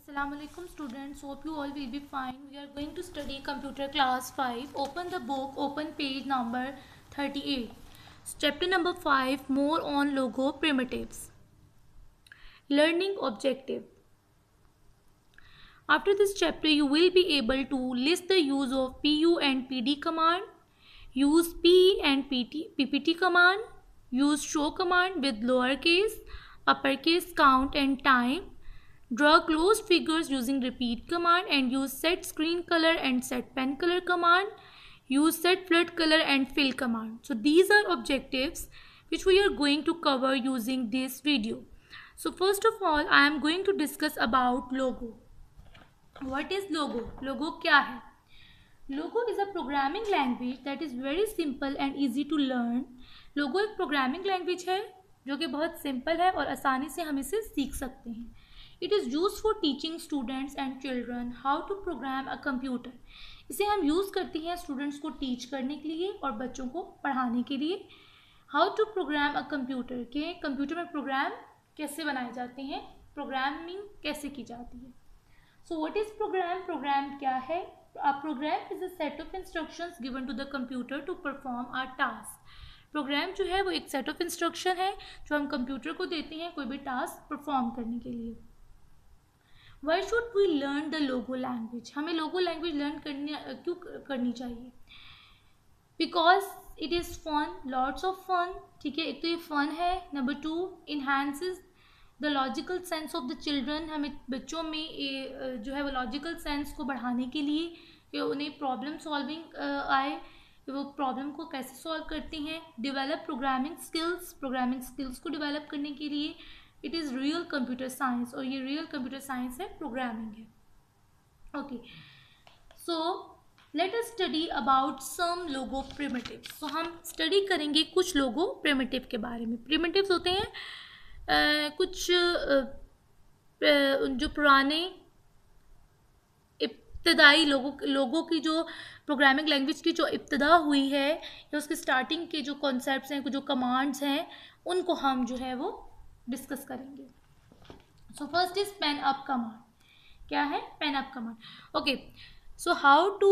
Assalamualaikum students, hope you all will be fine. We are going to study computer class 5. Open the book, open page number 38. Chapter number 5, more on logo primitives. Learning objective. After this chapter you will be able to list the use of PU and PD command, use P and PPT command, use show command with lowercase, uppercase, count and time, draw closed figures using repeat command, and use set screen color and set pen color command, use set flood color and fill command. So these are objectives which we are going to cover using this video. So first of all I am going to discuss about logo. What is logo? Logo क्या है? Logo is a programming language that is very simple and easy to learn. Logo एक programming language है जो कि बहुत simple है और आसानी से हम इसे सीख सकते हैं. It is used for teaching students and children how to program a computer. इसे हम यूज़ करते हैं स्टूडेंट्स को टीच करने के लिए और बच्चों को पढ़ाने के लिए. How to program a computer, के कंप्यूटर में प्रोग्राम कैसे बनाए जाते हैं, प्रोग्रामिंग कैसे की जाती है. So what is program? Program क्या है? A program is a set of instructions given to the computer to perform a task. Program जो है वो एक सेट ऑफ इंस्ट्रक्शन है जो हम कंप्यूटर को देते हैं कोई भी टास्क परफॉर्म करने के लिए. Why should we learn the logo language? हमें लोगो लैंग्वेज लर्न क्यों करनी चाहिए? Because it is fun, lots of fun. ठीक है, एक तो ये फन है. Number 2, enhances the logical sense of the children. हमें बच्चों में जो है वो लॉजिकल सेंस को बढ़ाने के लिए कि उन्हें प्रॉब्लम सॉल्विंग आए, वो प्रॉब्लम को कैसे सॉल्व करते हैं. डेवलप प्रोग्रामिंग स्किल्स को डेवलप करने के लिए. It is real computer science, और ये रियल कंप्यूटर साइंस है, प्रोग्रामिंग है. Okay, so let us study about some logo primitives. सो हम स्टडी करेंगे कुछ लोगो प्रिमिटिव के बारे में. प्रिमिटिव्स होते हैं कुछ जो पुराने इब्तदाई लोगों की जो प्रोग्रामिंग लैंग्वेज की जो इब्तदा हुई है या उसके स्टार्टिंग के जो कॉन्सेप्ट्स हैं, जो कमांड्स हैं, उनको हम जो है वो डिस्कस करेंगे. So first is pen up command. क्या है pen up command? Okay, so how to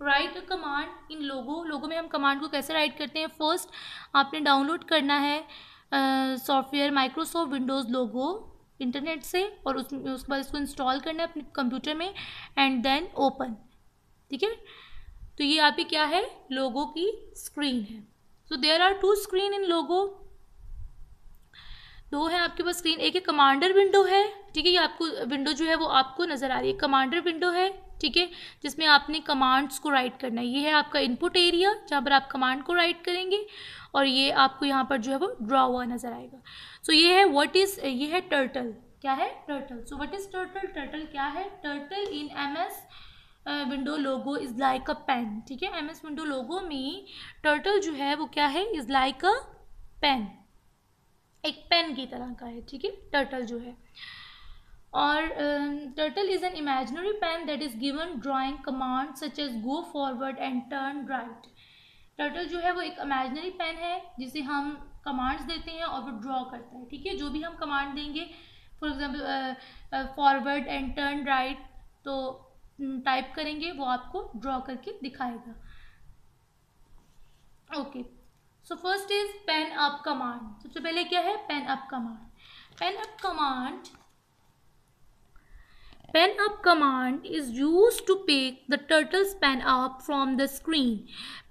write a command in logo में हम कमांड को कैसे राइट करते हैं. फर्स्ट आपने डाउनलोड करना है सॉफ्टवेयर माइक्रोसॉफ्ट विंडोज़ लोगो इंटरनेट से, और उसके बाद इसको इंस्टॉल करना है अपने कंप्यूटर में एंड देन ओपन. ठीक है, तो ये आपकी क्या है, लोगो की स्क्रीन है. So there are 2 screen in logo. 2 है आपके पास स्क्रीन. एक है कमांडर विंडो है. ठीक है, ये आपको विंडो जो है वो आपको नज़र आ रही है, कमांडर विंडो है. ठीक है, जिसमें आपने कमांड्स को राइट करना है. ये है आपका इनपुट एरिया जहाँ पर आप कमांड को राइट करेंगे, और ये आपको यहाँ पर जो है वो ड्रॉ हुआ नज़र आएगा. सो ये है ये है टर्टल. क्या है? Turtle. So what is turtle? Turtle क्या है? Turtle in MS window logo is like a pen. ठीक है, MS विंडो लोगो में टर्टल जो है वो क्या है, इज़ लाइक अ पेन, एक पेन की तरह का है. ठीक है, टर्टल जो है. और turtle is an imaginary pen that is given drawing command such as go forward and turn right. Turtle जो है वो एक इमेजिनरी पेन है जिसे हम कमांड्स देते हैं और वो ड्रॉ करता है. ठीक है, जो भी हम कमांड देंगे, for example forward and turn right, तो टाइप करेंगे वो आपको ड्रॉ करके दिखाएगा. Okay, so first is pen up command. सबसे पहले क्या है? Pen up command. Pen up command is used to pick the turtle's pen up from the screen.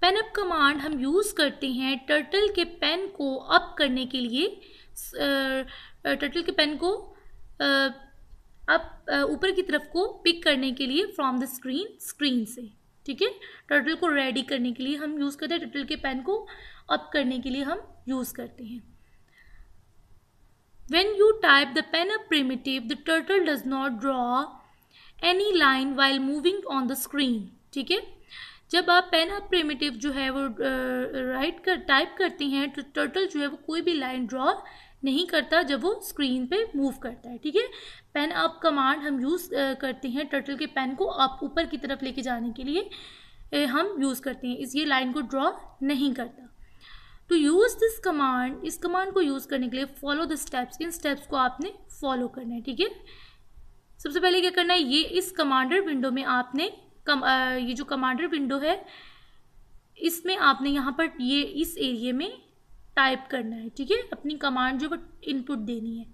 Pen up command हम यूज़ करते हैं टर्टल के पेन को अप करने के लिए, टर्टल के पेन को ऊपर की तरफ को पिक करने के लिए फ्रॉम द स्क्रीन से. ठीक है, टर्टल को रेडी करने के लिए हम यूज़ करते हैं, टर्टल के पेन को अप करने के लिए हम यूज़ करते हैं. When you type the pen up primitive, the turtle does not draw any line while moving on the screen. ठीक है, जब आप पेन अप प्रिमिटिव जो है वो टाइप करते हैं तो टर्टल जो है वो कोई भी लाइन ड्रॉ नहीं करता जब वो स्क्रीन पे मूव करता है. ठीक है, पेन अप कमांड हम यूज़ करते हैं टर्टल के पेन को आप ऊपर की तरफ लेके जाने के लिए हम यूज़ करते हैं, इस ये लाइन को ड्रॉ नहीं करता. टू यूज़ दिस कमांड, इस कमांड को यूज़ करने के लिए follow the steps, in steps को आपने फॉलो करना है, ठीक है। सबसे पहले क्या करना है, ये इस कमांडर विंडो में आपने ये जो कमांडर विंडो है इसमें आपने यहाँ पर ये इस एरिया में टाइप करना है, ठीक है। अपनी कमांड जो इनपुट देनी है,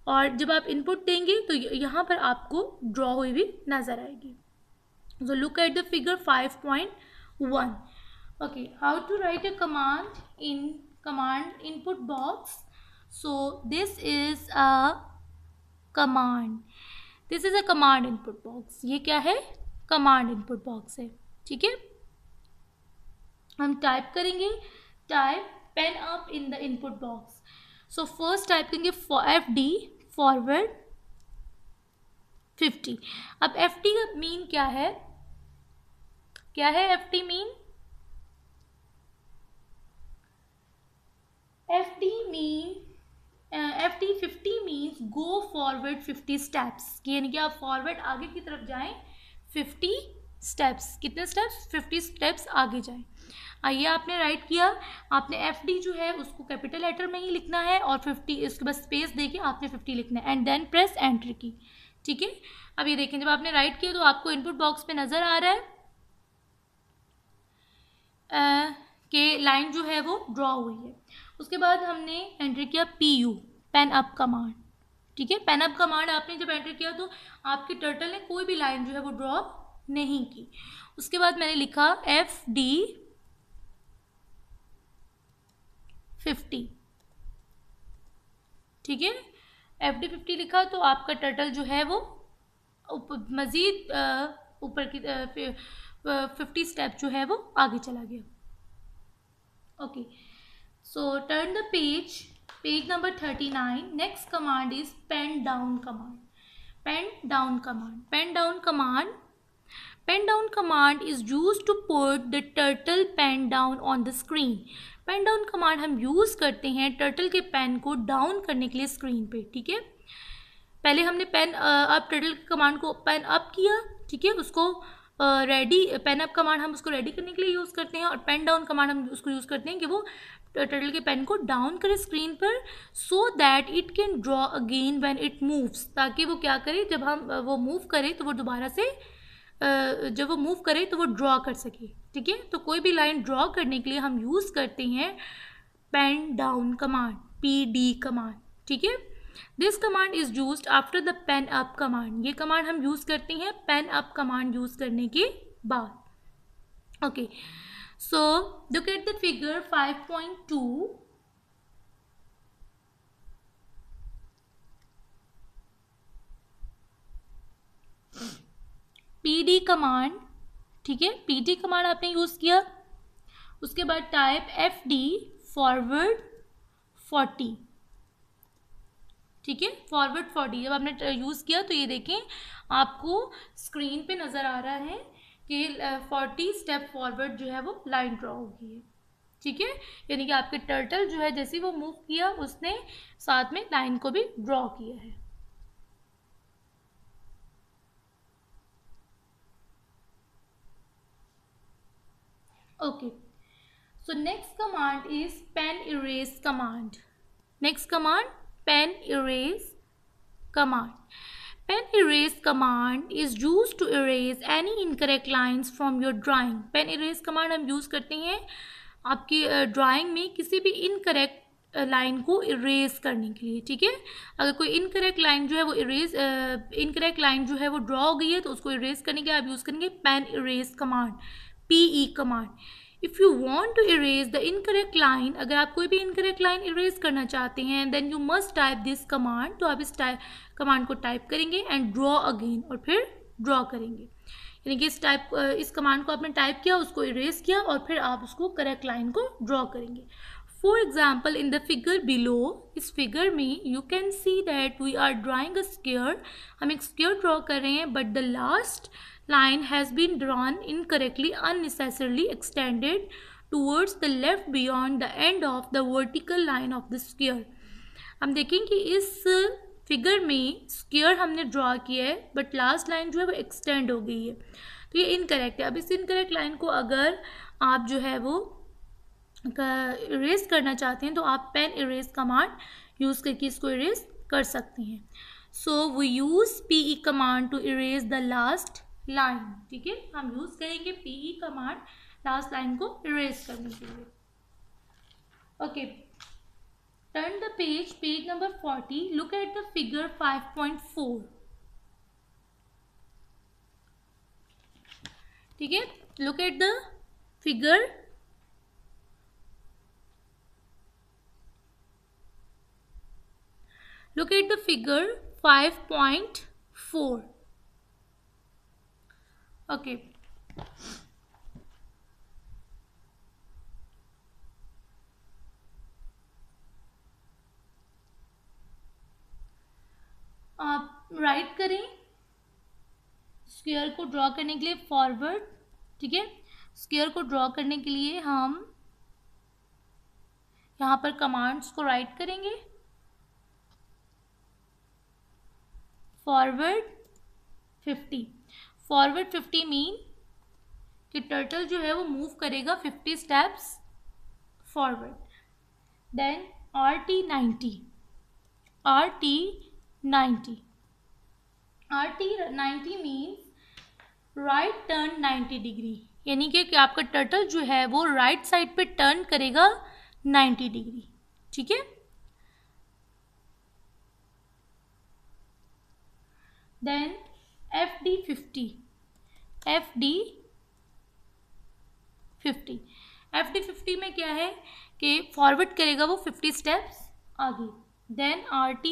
और जब आप इनपुट देंगे तो यहाँ पर आपको ड्रॉ हुई भी नज़र आएगी। सो look at the figure 5.1. Okay, how to write a command in command input box? So this is a command. This is a command input box. ये क्या है, command input box है, ठीक है। हम टाइप करेंगे, type pen up in the input box. So first type करेंगे FD forward 50। अब FD का मीन क्या है, क्या है FD mean? FD 50 means go forward 50 steps, यानी कि आप फॉरवर्ड आगे की तरफ जाएं 50 स्टेप्स। कितने स्टेप्स? 50 स्टेप्स आगे जाएं। आइए आपने राइट किया, आपने FD जो है उसको कैपिटल लेटर में ही लिखना है और 50 इसके बाद स्पेस देके आपने 50 लिखना है एंड देन प्रेस एंटर की, ठीक है। अब ये देखें, जब आपने राइट किया तो आपको इनपुट बॉक्स पे नज़र आ रहा है कि लाइन जो है वो ड्रॉ हुई है। उसके बाद हमने एंटर किया PU पेन अप कमांड, ठीक है। पेन अप कमांड आपने जब एंटर किया तो आपके टर्टल ने कोई भी लाइन जो है वो ड्रॉ नहीं की। उसके बाद मैंने लिखा FD 50, ठीक है। FD 50 लिखा तो आपका टर्टल जो है वो मज़ीद ऊपर की 50 स्टेप जो है वो आगे चला गया। Okay, so turn the page number 39. Next command is pen down command. Pen down command is used to put the turtle pen down on the screen. Pen down command हम यूज़ करते हैं turtle के pen को down करने के लिए screen पे, ठीक है। पहले हमने पेन अप टर्टल कमांड को पेन अप किया, ठीक है। उसको पेन अप कमांड हम उसको रेडी करने के लिए यूज़ करते हैं, और पेन डाउन कमांड हम उसको यूज़ करते हैं कि वो टर्टल के पेन को डाउन करे स्क्रीन पर, so that it can draw again when it moves, ताकि वो क्या करे, जब हम वो मूव करे तो वो दोबारा से जब वो मूव करे तो वो ड्रॉ कर सके, ठीक है। तो कोई भी लाइन ड्रॉ करने के लिए हम यूज़ करते हैं pen down command, PD command, ठीक है। This command is used after the pen up command. ये कमांड हम यूज़ करते हैं पेन अप कमांड यूज़ करने के बाद। Okay, so look at the figure 5.2. PD command, ठीक है। PD कमांड आपने यूज़ किया, उसके बाद टाइप FD फॉरवर्ड 40, ठीक है। फॉरवर्ड 40 जब आपने यूज़ किया तो ये देखें आपको स्क्रीन पे नज़र आ रहा है कि 40 स्टेप फॉरवर्ड जो है वो लाइन ड्रॉ हो गई है, ठीक है। यानी कि आपके टर्टल जो है जैसे वो मूव किया उसने साथ में लाइन को भी ड्रॉ किया है। Okay, so next command is pen erase command. Next command pen erase command. Pen erase command is used to erase any incorrect lines from your drawing. Pen erase command हम use करते हैं आपकी drawing में किसी भी incorrect line को erase करने के लिए, ठीक है। अगर कोई इनकरेक्ट लाइन जो है वो इनकरेक्ट लाइन जो है वो ड्रॉ हो गई है तो उसको इरेज करने के लिए आप यूज़ करेंगे pen erase command, PE command. If you want to erase the incorrect line, अगर आप कोई भी इनकरेक्ट लाइन इरेज करना चाहते हैं then you must type this command. तो आप इस कमांड को टाइप करेंगे एंड ड्रॉ अगेन, और फिर ड्रॉ करेंगे, यानी कि इस कमांड को आपने टाइप किया, उसको इरेज किया और फिर आप उसको करेक्ट लाइन को ड्रॉ करेंगे। For example in the figure below, इस फिगर में you can see that we are drawing a square. हम एक स्क्वायर ड्रॉ कर रहे हैं but the last line has been drawn incorrectly, unnecessarily extended towards the left beyond the end of the vertical line of the square. हम देखें कि इस figure में स्क्वायर हमने ड्रॉ किया है बट लास्ट लाइन जो है वो एक्सटेंड हो गई है, तो ये इनकरेक्ट है। अब इस इनकरेक्ट लाइन को अगर आप जो है वो इरेज करना चाहते हैं तो आप पेन इरेज कमांड यूज़ करके इसको इरेज कर सकते हैं. So we use PE command to erase the last line. ठीक है, हम यूज़ करेंगे PE कमांड लास्ट लाइन को इरेज करने के लिए. Okay, turn the page, page number 40. Look at the figure 5.4. ठीक है, look at the figure. Look at the figure 5.4. Okay. आप राइट करें स्क्वायर को ड्रॉ करने के लिए फॉरवर्ड. ठीक है, स्क्वायर को ड्रॉ करने के लिए हम यहाँ पर कमांड्स को राइट करेंगे. फॉरवर्ड 50. फॉरवर्ड 50 मीन कि टर्टल जो है वो मूव करेगा 50 steps forward. Then RT 90. RT 90. RT 90 means right turn 90 degree, यानी कि आपका टर्टल जो है वो राइट साइड पे टर्न करेगा 90 डिग्री. ठीक है, देन FD 50. FD 50. FD 50 में क्या है कि फॉरवर्ड करेगा वो 50 स्टेप्स आगे. Then RT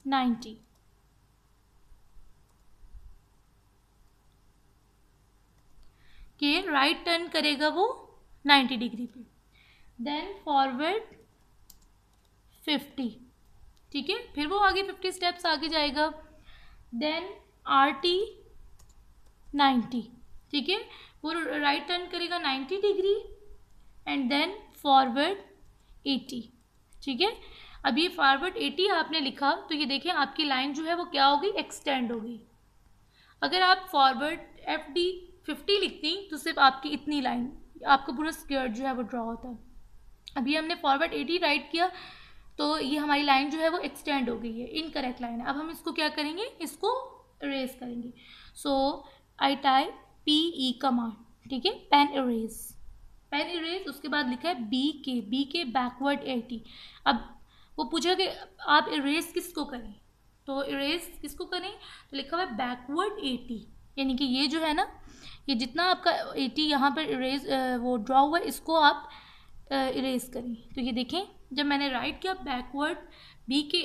90. के राइट टर्न करेगा वो 90 डिग्री पे. Then forward 50. ठीक है, फिर वो आगे 50 स्टेप्स आगे जाएगा. Then RT 90. ठीक है, वो राइट टर्न करेगा 90 डिग्री एंड देन फॉरवर्ड 80. ठीक है, अब ये फॉरवर्ड 80 आपने लिखा तो ये देखें आपकी लाइन जो है वो क्या होगी, एक्सटेंड होगी. अगर आप फॉरवर्ड FD 50 लिखती तो सिर्फ आपकी इतनी लाइन, आपका पूरा स्क्वायर जो है वो ड्रॉ होता. अभी हमने फॉरवर्ड 80 राइट किया तो ये हमारी लाइन जो है वो एक्सटेंड हो गई है, इनकरेक्ट लाइन है. अब हम इसको क्या करेंगे, इसको इरेज करेंगे. सो आई टाइप PE कमांड. ठीक है, पेन इरेज. पेन इरेज, उसके बाद लिखा है B के बैकवर्ड 80. अब वो पूछा कि आप इरेज किसको करें, तो इरेज किसको करें तो लिखा हुआ है बैकवर्ड 80, यानी कि ये जो है ना, ये जितना आपका 80 यहाँ पर इरेज वो ड्रॉ हुआ है इसको आप इरेज करें. तो ये देखें जब मैंने राइट किया बैकवर्ड B के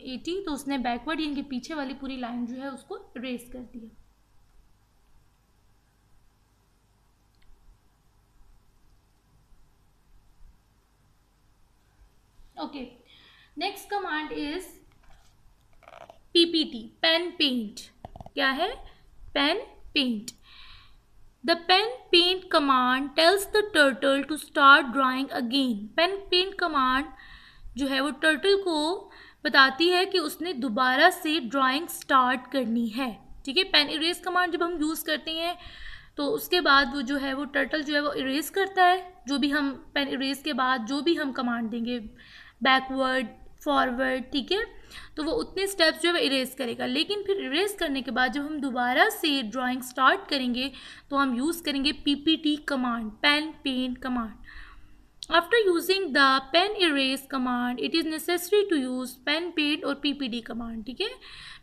80 तो उसने बैकवर्ड यानी कि पीछे वाली पूरी लाइन जो है उसको इरेज कर दिया. Okay, next command is PPT, pen paint. क्या है, pen paint. The pen paint command tells the turtle to start drawing again. pen paint command जो है वो टर्टल को बताती है कि उसने दोबारा से ड्राइंग स्टार्ट करनी है. ठीक है, पेन इरेज कमांड जब हम यूज़ करते हैं तो उसके बाद वो जो है वो टर्टल जो है वो इरेज करता है. जो भी हम पेन इरेज के बाद जो भी हम कमांड देंगे, बैकवर्ड, फॉरवर्ड, ठीक है, तो वो उतने स्टेप्स जो है इरेज करेगा. लेकिन फिर इरेज करने के बाद जब हम दोबारा से ड्राइंग स्टार्ट करेंगे तो हम यूज़ करेंगे PPT command, pen paint command. After using the pen erase command it is necessary to use pen paint और PPT कमांड. ठीक है,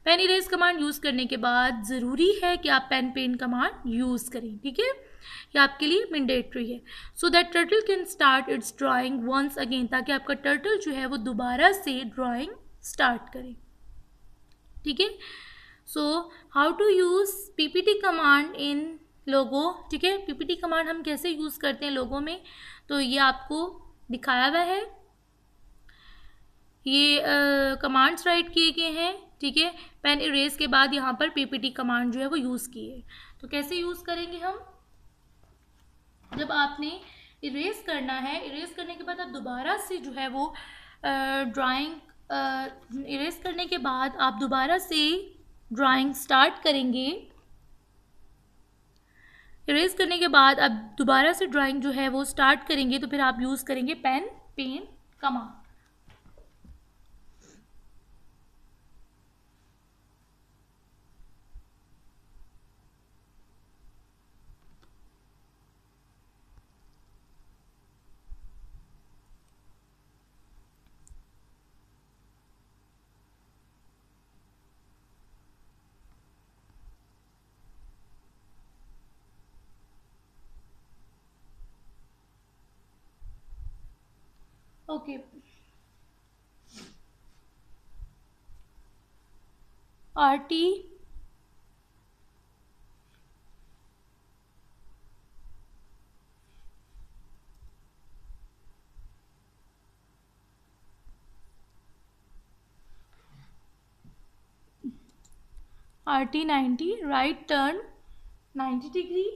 पेन इरेज कमांड यूज़ करने के बाद ज़रूरी है कि आप पेन पेंट कमांड यूज़ करें. ठीक है, ये आपके लिए मैंडेटरी है. So that turtle can start its drawing once again, ताकि आपका टर्टल जो है वो दोबारा से ड्राइंग स्टार्ट करें. ठीक है, so how to use PPT command in logo. ठीक है, PPT कमांड हम कैसे यूज़ करते हैं लोगों में, तो ये आपको दिखाया हुआ है. ये कमांड्स राइट किए गए हैं. ठीक है, पेन इरेज के बाद यहाँ पर PPT कमांड जो है वो यूज़ की है. तो कैसे यूज़ करेंगे हम, जब आपने इरेज करना है, इरेज करने के बाद आप दोबारा से जो है वो ड्राइंग इरेज करने के बाद आप दोबारा से ड्राइंग स्टार्ट करेंगे. इरेज करने के बाद अब दोबारा से ड्राइंग जो है वो स्टार्ट करेंगे, तो फिर आप यूज़ करेंगे pen, pen, command. Okay, RT, RT 90, right turn 90 degree,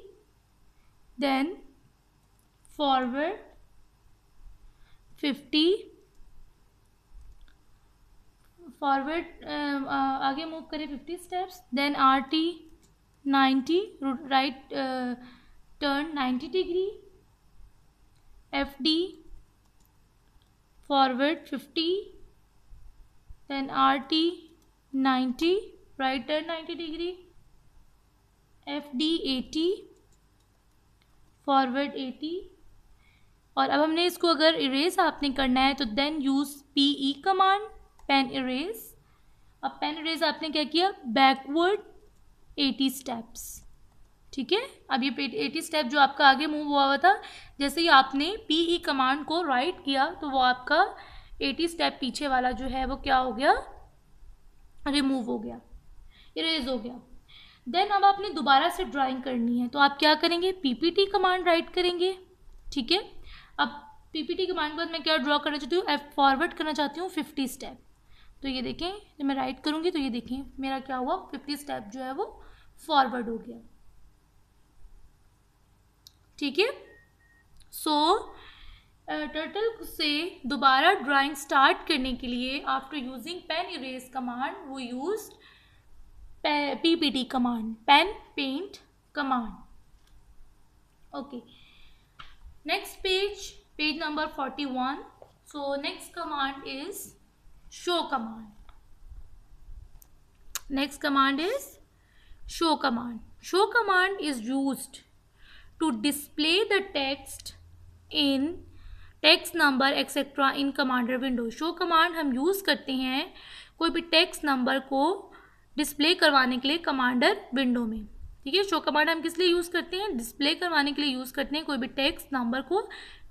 then forward 50, forward आगे मूव करें 50 steps, then RT 90, right turn 90 degree, FD forward 50, then RT 90, right turn 90 degree, FD 80, forward 80। और अब हमने इसको अगर इरेज आपने करना है तो then use PE command, pen erase. अब पेन इरेज आपने क्या किया, बैकवर्ड 80 स्टेप्स, ठीक है। अब ये 80 स्टेप जो आपका आगे मूव हुआ था, जैसे ही आपने PE कमांड को राइट किया तो वो आपका 80 स्टेप पीछे वाला जो है वो क्या हो गया, रिमूव हो गया, इरेज हो गया। देन अब आपने दोबारा से ड्राइंग करनी है, तो आप क्या करेंगे, PPT कमांड राइट करेंगे, ठीक है। अब PPT कमांड के बाद मैं क्या ड्रॉ करना चाहती हूँ, फॉरवर्ड करना चाहती हूँ 50 स्टेप। तो ये देखें, जब मैं राइट करूँगी तो ये देखें मेरा क्या हुआ, 50 स्टेप जो है वो फॉरवर्ड हो गया, ठीक है। सो टर्टल से दोबारा ड्राइंग स्टार्ट करने के लिए after using pen erase command वो use PPT command, pen paint command. Okay, next page number 41. So next command is show command. Next command is show command. Show command is used to display the text in text number etc in commander window. show command हम use करते हैं कोई भी text number को display करवाने के लिए commander window में, ठीक है। शो कमांड हम किस लिए यूज़ करते हैं, डिस्प्ले करवाने के लिए यूज़ करते हैं कोई भी टेक्स्ट नंबर को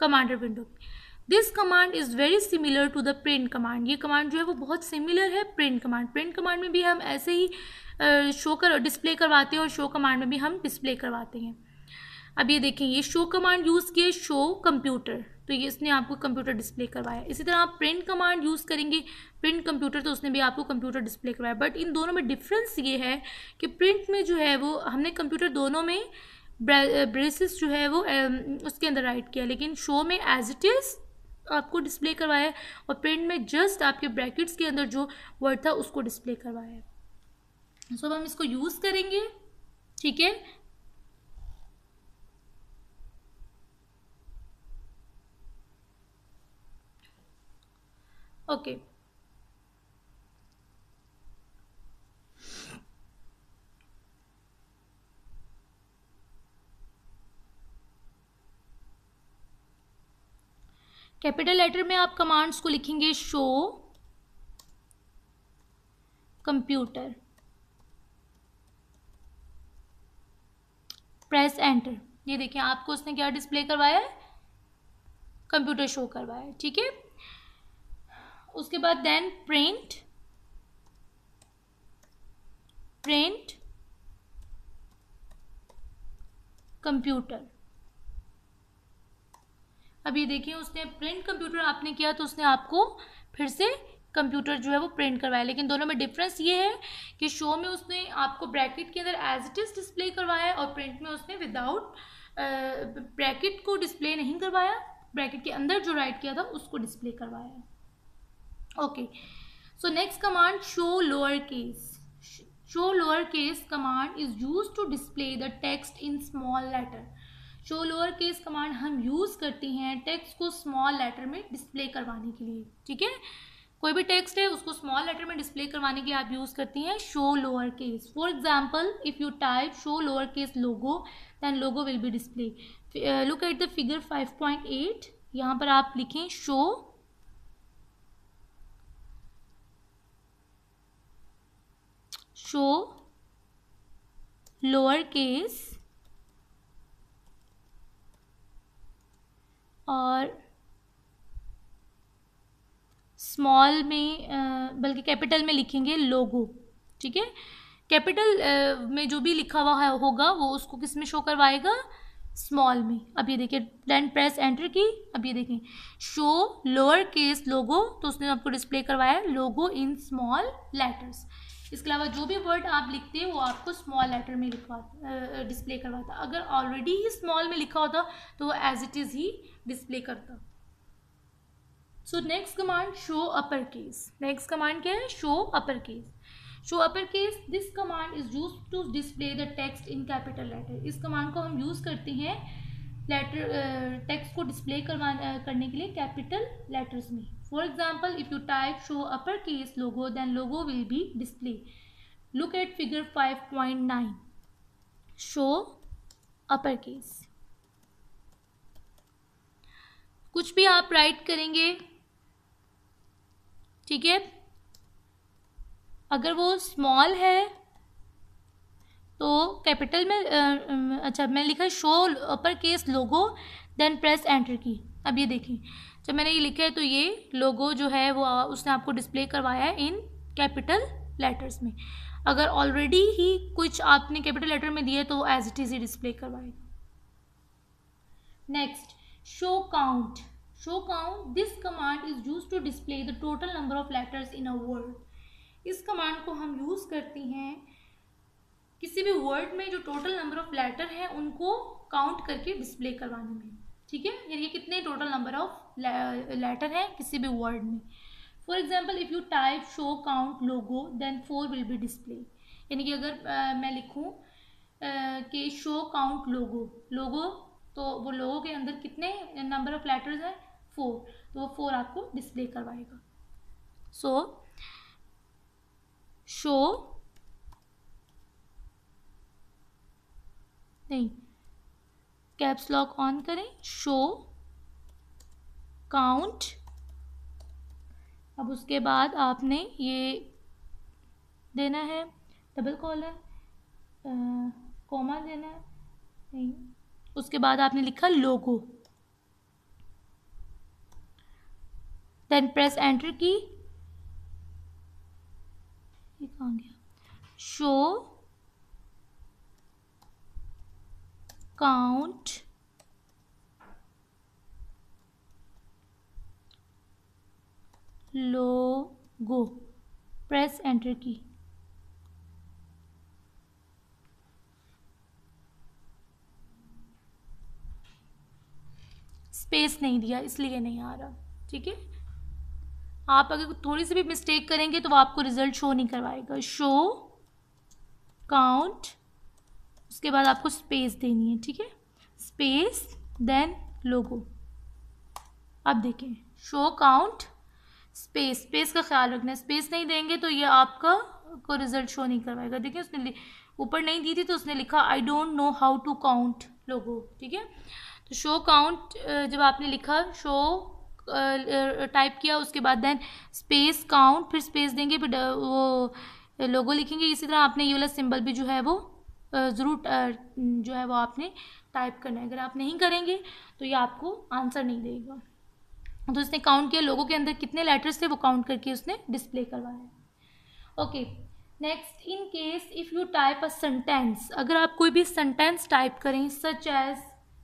कमांडर विंडो में। This command is very similar to the print command. ये कमांड जो है वो बहुत सिमिलर है प्रिंट कमांड। प्रिंट कमांड में भी हम ऐसे ही डिस्प्ले करवाते हैं और शो कमांड में भी हम डिस्प्ले करवाते हैं। अब ये देखें, ये शो कमांड यूज़ किए शो कंप्यूटर, तो ये इसने आपको कंप्यूटर डिस्प्ले करवाया। इसी तरह आप प्रिंट कमांड यूज़ करेंगे प्रिंट कंप्यूटर, तो उसने भी आपको कंप्यूटर डिस्प्ले करवाया। बट इन दोनों में डिफरेंस ये है कि प्रिंट में जो है वो हमने कंप्यूटर दोनों में ब्रेसेस जो है वो उसके अंदर राइट किया, लेकिन शो में एज इट इज़ आपको डिस्प्ले करवाया और प्रिंट में जस्ट आपके ब्रैकेट्स के अंदर जो वर्ड था उसको डिस्प्ले करवाया। सो अब हम इसको यूज़ करेंगे, ठीक है। ओके, कैपिटल लेटर में आप कमांड्स को लिखेंगे शो कंप्यूटर, प्रेस एंटर। ये देखिए आपको उसने क्या डिस्प्ले करवाया है, कंप्यूटर शो करवाया है, ठीक है। उसके बाद देन प्रिंट, प्रिंट कंप्यूटर। अब ये देखिए उसने प्रिंट कंप्यूटर आपने किया तो उसने आपको फिर से कंप्यूटर जो है वो प्रिंट करवाया, लेकिन दोनों में डिफरेंस ये है कि शो में उसने आपको ब्रैकेट के अंदर एज इट इज़ डिस्प्ले करवाया और प्रिंट में उसने विदाउट ब्रैकेट को डिस्प्ले नहीं करवाया, ब्रैकेट के अंदर जो राइट किया था उसको डिस्प्ले करवाया। Okay, so next command show lower case. Show lower case command is use to display the text in small letter. Show lower case command हम यूज करते हैं टेक्स्ट को स्मॉल लेटर में डिस्प्ले करवाने के लिए, ठीक है। कोई भी टेक्स्ट है उसको स्मॉल लेटर में डिस्प्ले करवाने के लिए आप यूज करती हैं show lower case. For example if you type show lower case logo then logo will be display. Look at the figure 5.8। यहाँ पर आप लिखें शो लोअर केस और स्मॉल में बल्कि कैपिटल में लिखेंगे लोगो, ठीक है। कैपिटल में जो भी लिखा हुआ होगा वो उसको किस में शो करवाएगा, स्मॉल में। अब ये देखिए देन प्रेस एंटर की। अब ये देखें शो लोअर केस लोगो, तो उसने आपको डिस्प्ले करवाया लोगो इन स्मॉल लेटर्स। इसके अलावा जो भी वर्ड आप लिखते हैं वो आपको स्मॉल लेटर में डिस्प्ले करवाता। अगर ऑलरेडी ही स्मॉल में लिखा होता तो वो एज इट इज़ ही डिस्प्ले करता। So next command show upper case. Next command क्या है, show upper case. Show upper case this command is use to display the text in capital letter. इस कमांड को हम यूज करते हैं लेटर टेक्स्ट को डिस्प्ले करने के लिए कैपिटल लेटर्स में। For example if you type show upper case logo then logo will be display. Look at figure 5.9 show upper case. कुछ भी आप राइट करेंगे, ठीक है, अगर वो स्मॉल है तो कैपिटल में अच्छा मैं लिखा show upper case logo then press enter की। अब ये देखें जब मैंने ये लिखा है तो ये लोगो जो है वो उसने आपको डिस्प्ले करवाया है इन कैपिटल लेटर्स में। अगर ऑलरेडी ही कुछ आपने कैपिटल लेटर में दिया तो एज इट इज ही डिस्प्ले करवाएगा। Next show count. Show count this command is use to display the total number of letters in a word. इस कमांड को हम यूज करते हैं किसी भी वर्ड में जो टोटल नंबर ऑफ लेटर हैं उनको काउंट करके डिस्प्ले करवाने में, ठीक है। यानी कि कितने टोटल नंबर ऑफ लेटर हैं किसी भी वर्ड में। For example if you type show count logo then 4 will be display. यानी कि अगर मैं लिखूँ कि शो काउंट लोगो, लोगो तो वो लोगो के अंदर कितने नंबर ऑफ लेटर्स हैं, 4, तो वो 4 आपको डिस्प्ले करवाएगा। सो शो नहीं, कैप्स लॉक ऑन करें, शो काउंट। अब उसके बाद आपने ये देना है डबल कॉलन कॉमा देना है, नहीं, उसके बाद आपने लिखा लोगो देन प्रेस एंटर की। ये कहाँ गया, शो काउंट लोगो, प्रेस एंटर की। स्पेस नहीं दिया इसलिए नहीं आ रहा, ठीक है। आप अगर थोड़ी सी भी मिस्टेक करेंगे तो वो आपको रिजल्ट शो नहीं करवाएगा। शो काउंट, उसके बाद आपको स्पेस देनी है, ठीक है, स्पेस देन लोगो। अब देखें शो काउंट स्पेस, स्पेस का ख्याल रखना है, स्पेस नहीं देंगे तो ये आपका को रिजल्ट शो नहीं करवाएगा। देखिए उसने ऊपर नहीं दी थी तो उसने लिखा I don't know how to count logo, ठीक है। तो शो काउंट जब आपने लिखा शो टाइप किया उसके बाद देन स्पेस काउंट, फिर स्पेस देंगे, फिर वो लोगो लिखेंगे। इसी तरह आपने ये वाला सिंबल भी जो है वो ज़रूर जो है वो आपने टाइप करना है। अगर आप नहीं करेंगे तो ये आपको आंसर नहीं देगा। तो उसने काउंट किया लोगों के अंदर कितने लेटर्स थे वो काउंट करके उसने डिस्प्ले करवाया। Okay next in case if you type a sentence, अगर आप कोई भी सेंटेंस टाइप करें such as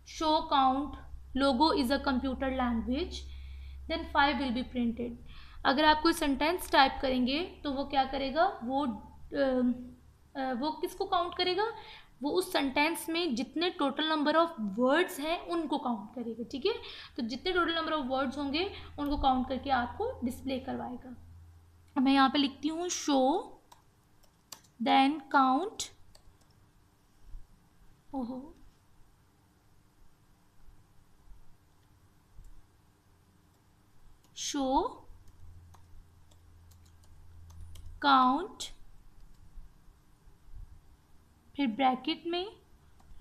show count logo is a computer language then 5 will be printed. अगर आप कोई सेंटेंस टाइप करेंगे तो वो क्या करेगा, वो किसको काउंट करेगा, वो उस सेंटेंस में जितने टोटल नंबर ऑफ वर्ड्स हैं उनको काउंट करेगा, ठीक है। तो जितने टोटल नंबर ऑफ वर्ड्स होंगे उनको काउंट करके आपको डिस्प्ले करवाएगा। मैं यहाँ पे लिखती हूँ show then count, show, count, फिर ब्रैकेट में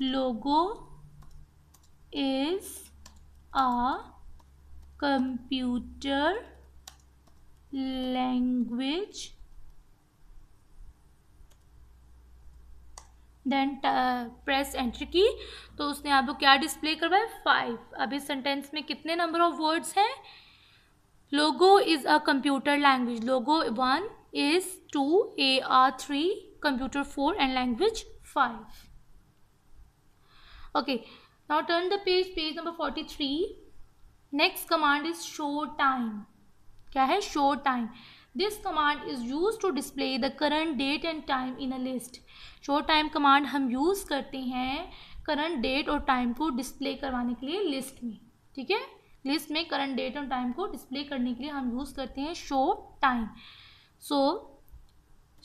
logo is a computer language, then press enter की। तो उसने आपको क्या डिस्प्ले करवाया? 5। अब इस सेंटेंस में कितने नंबर ऑफ वर्ड्स हैं? लोगो is a computer language, logo 1 is 2, AR 3, computer 4 and language 5. Okay, now turn the page, page number 43. Next command is show time. क्या है? show time. This command is used to display the current date and time in a list. show time command हम use करते हैं current date और time को display करवाने के लिए list में, ठीक है? list में current date और time को display करने के लिए हम use करते हैं show time. So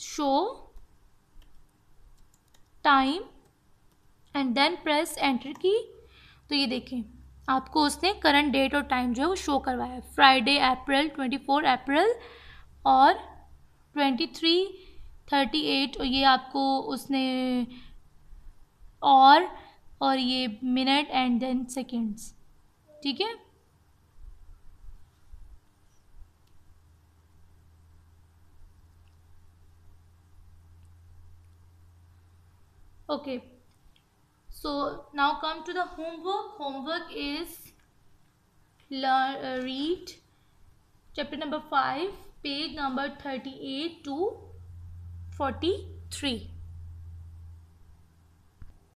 show time and then press enter की। तो ये देखें आपको उसने करंट डेट और टाइम जो है वो शो करवाया है। फ्राइडे अप्रैल 24 अप्रैल और 23 38 और ये आपको उसने और ये मिनट एंड देन सेकेंड्स, ठीक है? Okay, so now come to the homework. Homework is read chapter number 5, page number 38 to 43.